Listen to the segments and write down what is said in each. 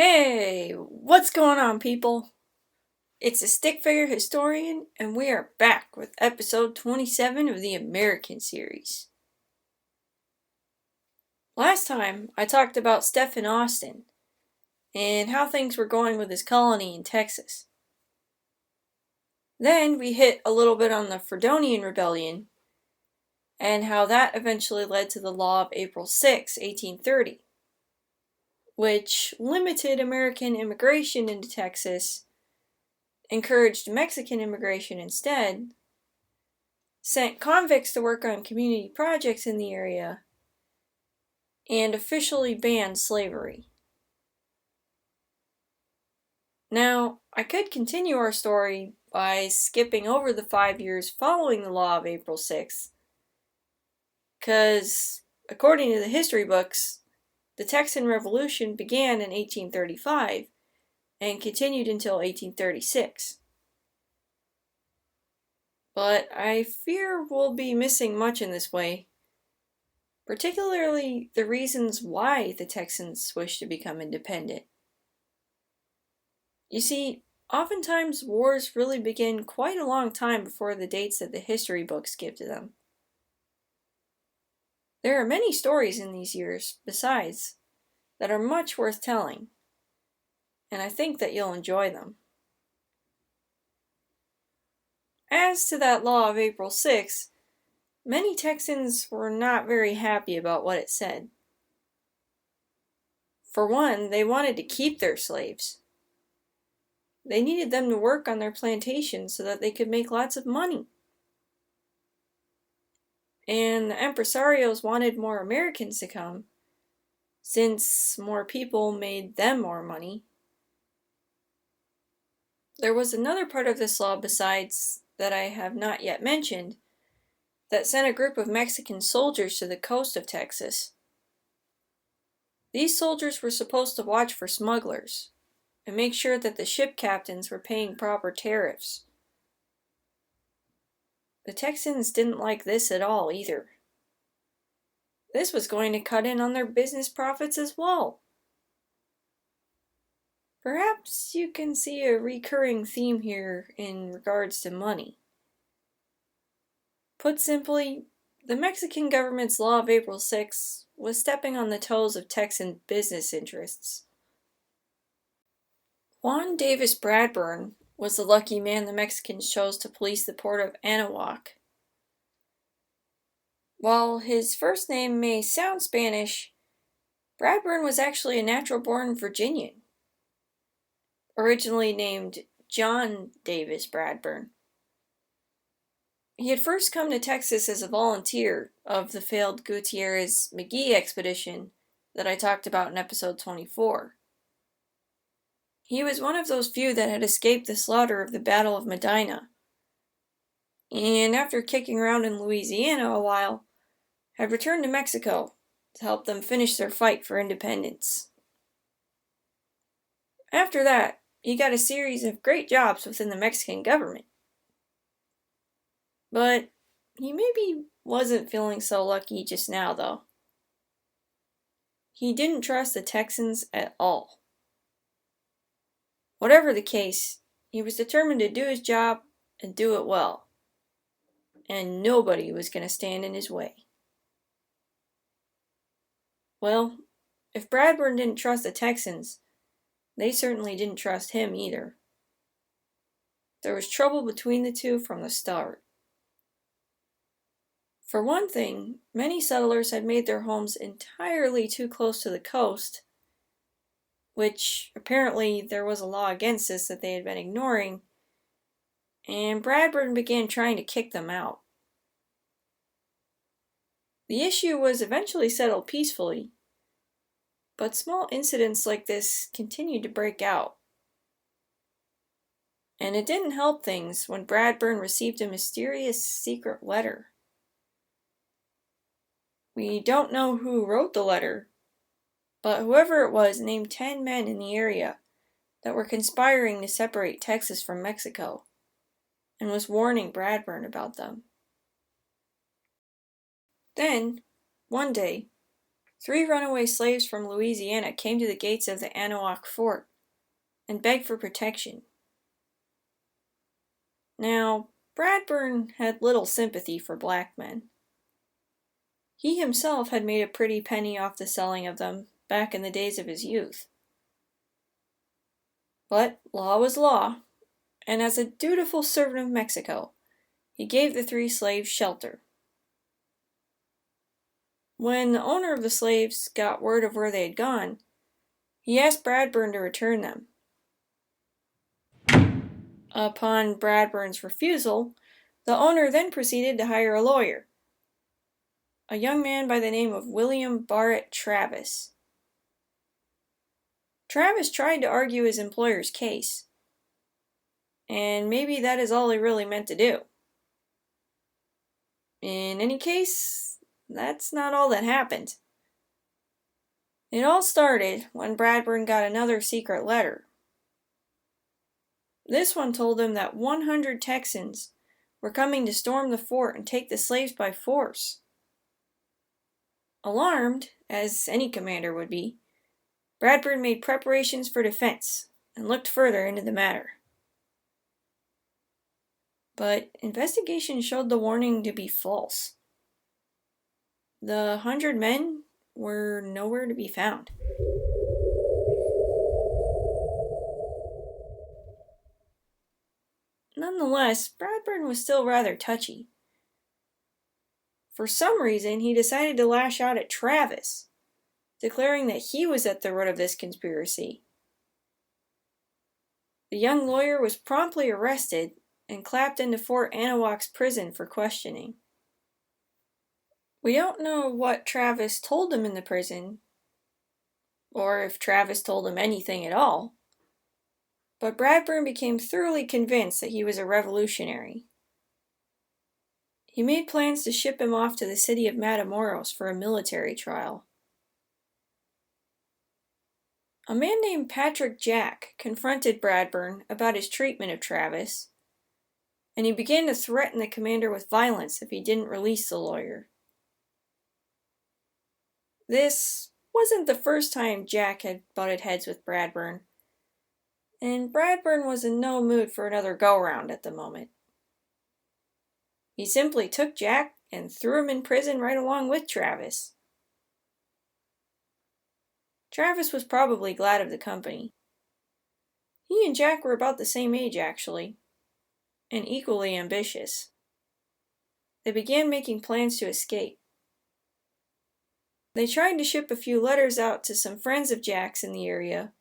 Hey, what's going on, people? It's a stick figure historian, and we are back with episode 27 of the American series. Last time, I talked about Stephen Austin and how things were going with his colony in Texas. Then we hit a little bit on the Fredonian Rebellion and how that eventually led to the law of April 6, 1830, which limited American immigration into Texas, encouraged Mexican immigration instead, sent convicts to work on community projects in the area, and officially banned slavery. Now, I could continue our story by skipping over the 5 years following the law of April 6th, because, according to the history books, the Texan Revolution began in 1835 and continued until 1836. But I fear we'll be missing much in this way, particularly the reasons why the Texans wished to become independent. You see, oftentimes wars really begin quite a long time before the dates that the history books give to them. There are many stories in these years, besides, that are much worth telling, and I think that you'll enjoy them. As to that law of April 6th, many Texans were not very happy about what it said. For one, they wanted to keep their slaves. They needed them to work on their plantations so that they could make lots of money. And the impresarios wanted more Americans to come, since more people made them more money. There was another part of this law besides that I have not yet mentioned that sent a group of Mexican soldiers to the coast of Texas. These soldiers were supposed to watch for smugglers and make sure that the ship captains were paying proper tariffs. The Texans didn't like this at all either. This was going to cut in on their business profits as well. Perhaps you can see a recurring theme here in regards to money. Put simply, the Mexican government's law of April 6 was stepping on the toes of Texan business interests. Juan Davis Bradburn was the lucky man the Mexicans chose to police the port of Anahuac. While his first name may sound Spanish, Bradburn was actually a natural-born Virginian, originally named John Davis Bradburn. He had first come to Texas as a volunteer of the failed Gutierrez-McGee expedition that I talked about in episode 24. He was one of those few that had escaped the slaughter of the Battle of Medina, and after kicking around in Louisiana a while, had returned to Mexico to help them finish their fight for independence. After that, he got a series of great jobs within the Mexican government. But he maybe wasn't feeling so lucky just now, though. He didn't trust the Texans at all. Whatever the case, he was determined to do his job and do it well. And nobody was going to stand in his way. Well, if Bradburn didn't trust the Texans, they certainly didn't trust him either. There was trouble between the two from the start. For one thing, many settlers had made their homes entirely too close to the coast, which apparently there was a law against this that they had been ignoring, and Bradburn began trying to kick them out. The issue was eventually settled peacefully, but small incidents like this continued to break out. And it didn't help things when Bradburn received a mysterious secret letter. We don't know who wrote the letter, but whoever it was named 10 men in the area that were conspiring to separate Texas from Mexico, and was warning Bradburn about them. Then, one day, 3 runaway slaves from Louisiana came to the gates of the Anahuac fort and begged for protection. Now, Bradburn had little sympathy for black men. He himself had made a pretty penny off the selling of them back in the days of his youth. But law was law, and as a dutiful servant of Mexico, he gave the 3 slaves shelter. When the owner of the slaves got word of where they had gone, he asked Bradburn to return them. Upon Bradburn's refusal, the owner then proceeded to hire a lawyer, a young man by the name of William Barrett Travis. Travis tried to argue his employer's case, and maybe that is all he really meant to do. In any case, that's not all that happened. It all started when Bradburn got another secret letter. This one told him that 100 Texans were coming to storm the fort and take the slaves by force. Alarmed, as any commander would be, Bradburn made preparations for defense and looked further into the matter. But investigation showed the warning to be false. The 100 men were nowhere to be found. Nonetheless, Bradburn was still rather touchy. For some reason, he decided to lash out at Travis, declaring that he was at the root of this conspiracy. The young lawyer was promptly arrested and clapped into Fort Anahuac's prison for questioning. We don't know what Travis told him in the prison, or if Travis told him anything at all, but Bradburn became thoroughly convinced that he was a revolutionary. He made plans to ship him off to the city of Matamoros for a military trial. A man named Patrick Jack confronted Bradburn about his treatment of Travis, and he began to threaten the commander with violence if he didn't release the lawyer. This wasn't the first time Jack had butted heads with Bradburn, and Bradburn was in no mood for another go-round at the moment. He simply took Jack and threw him in prison right along with Travis. Travis was probably glad of the company. He and Jack were about the same age, actually, and equally ambitious. They began making plans to escape. They tried to ship a few letters out to some friends of Jack's in the area,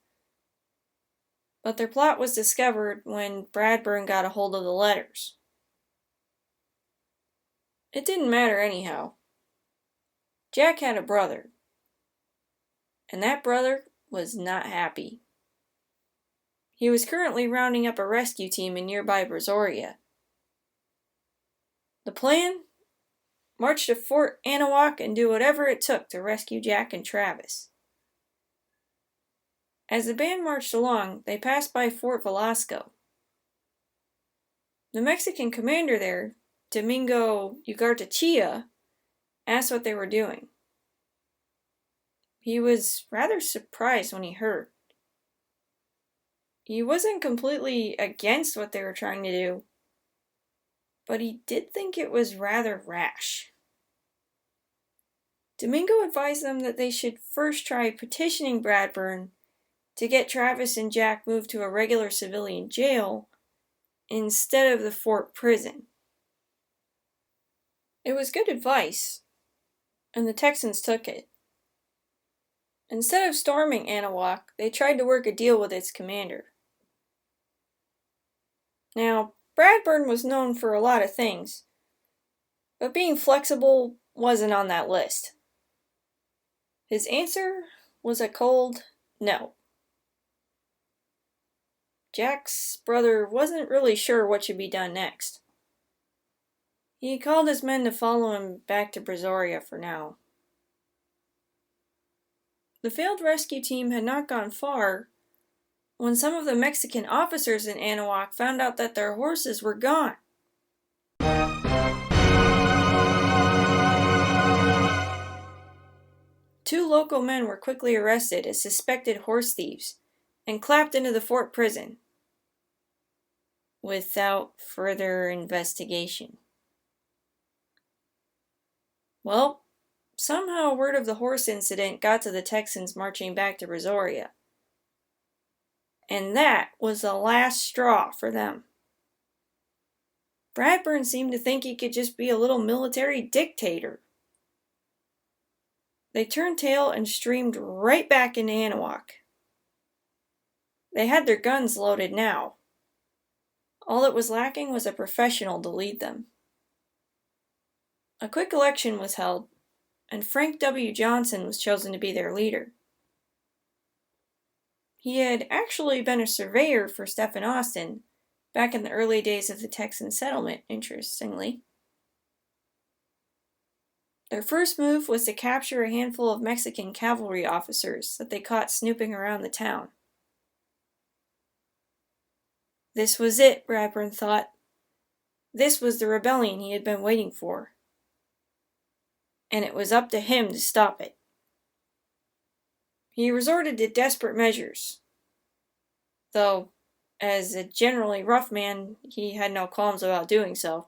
but their plot was discovered when Bradburn got a hold of the letters. It didn't matter anyhow. Jack had a brother, and that brother was not happy. He was currently rounding up a rescue team in nearby Brazoria. The plan? March to Fort Anahuac and do whatever it took to rescue Jack and Travis. As the band marched along, they passed by Fort Velasco. The Mexican commander there, Domingo Ugartechea, asked what they were doing. He was rather surprised when he heard. He wasn't completely against what they were trying to do, but he did think it was rather rash. Domingo advised them that they should first try petitioning Bradburn to get Travis and Jack moved to a regular civilian jail instead of the fort prison. It was good advice, and the Texans took it. Instead of storming Anahuac, they tried to work a deal with its commander. Now, Bradburn was known for a lot of things, but being flexible wasn't on that list. His answer was a cold no. Jack's brother wasn't really sure what should be done next. He called his men to follow him back to Brazoria for now. The failed rescue team had not gone far when some of the Mexican officers in Anahuac found out that their horses were gone. 2 local men were quickly arrested as suspected horse thieves and clapped into the fort prison without further investigation. Well, somehow word of the horse incident got to the Texans marching back to Brazoria. And that was the last straw for them. Bradburn seemed to think he could just be a little military dictator. They turned tail and streamed right back into Anahuac. They had their guns loaded now. All that was lacking was a professional to lead them. A quick election was held, and Frank W. Johnson was chosen to be their leader. He had actually been a surveyor for Stephen Austin back in the early days of the Texan settlement, interestingly. Their first move was to capture a handful of Mexican cavalry officers that they caught snooping around the town. This was it, Bradburn thought. This was the rebellion he had been waiting for. And it was up to him to stop it. He resorted to desperate measures, though, as a generally rough man, he had no qualms about doing so.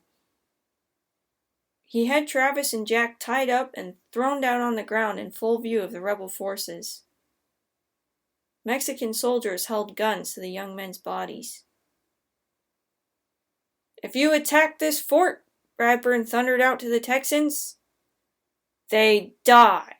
He had Travis and Jack tied up and thrown down on the ground in full view of the rebel forces. Mexican soldiers held guns to the young men's bodies. "If you attack this fort," Bradburn thundered out to the Texans, "they die."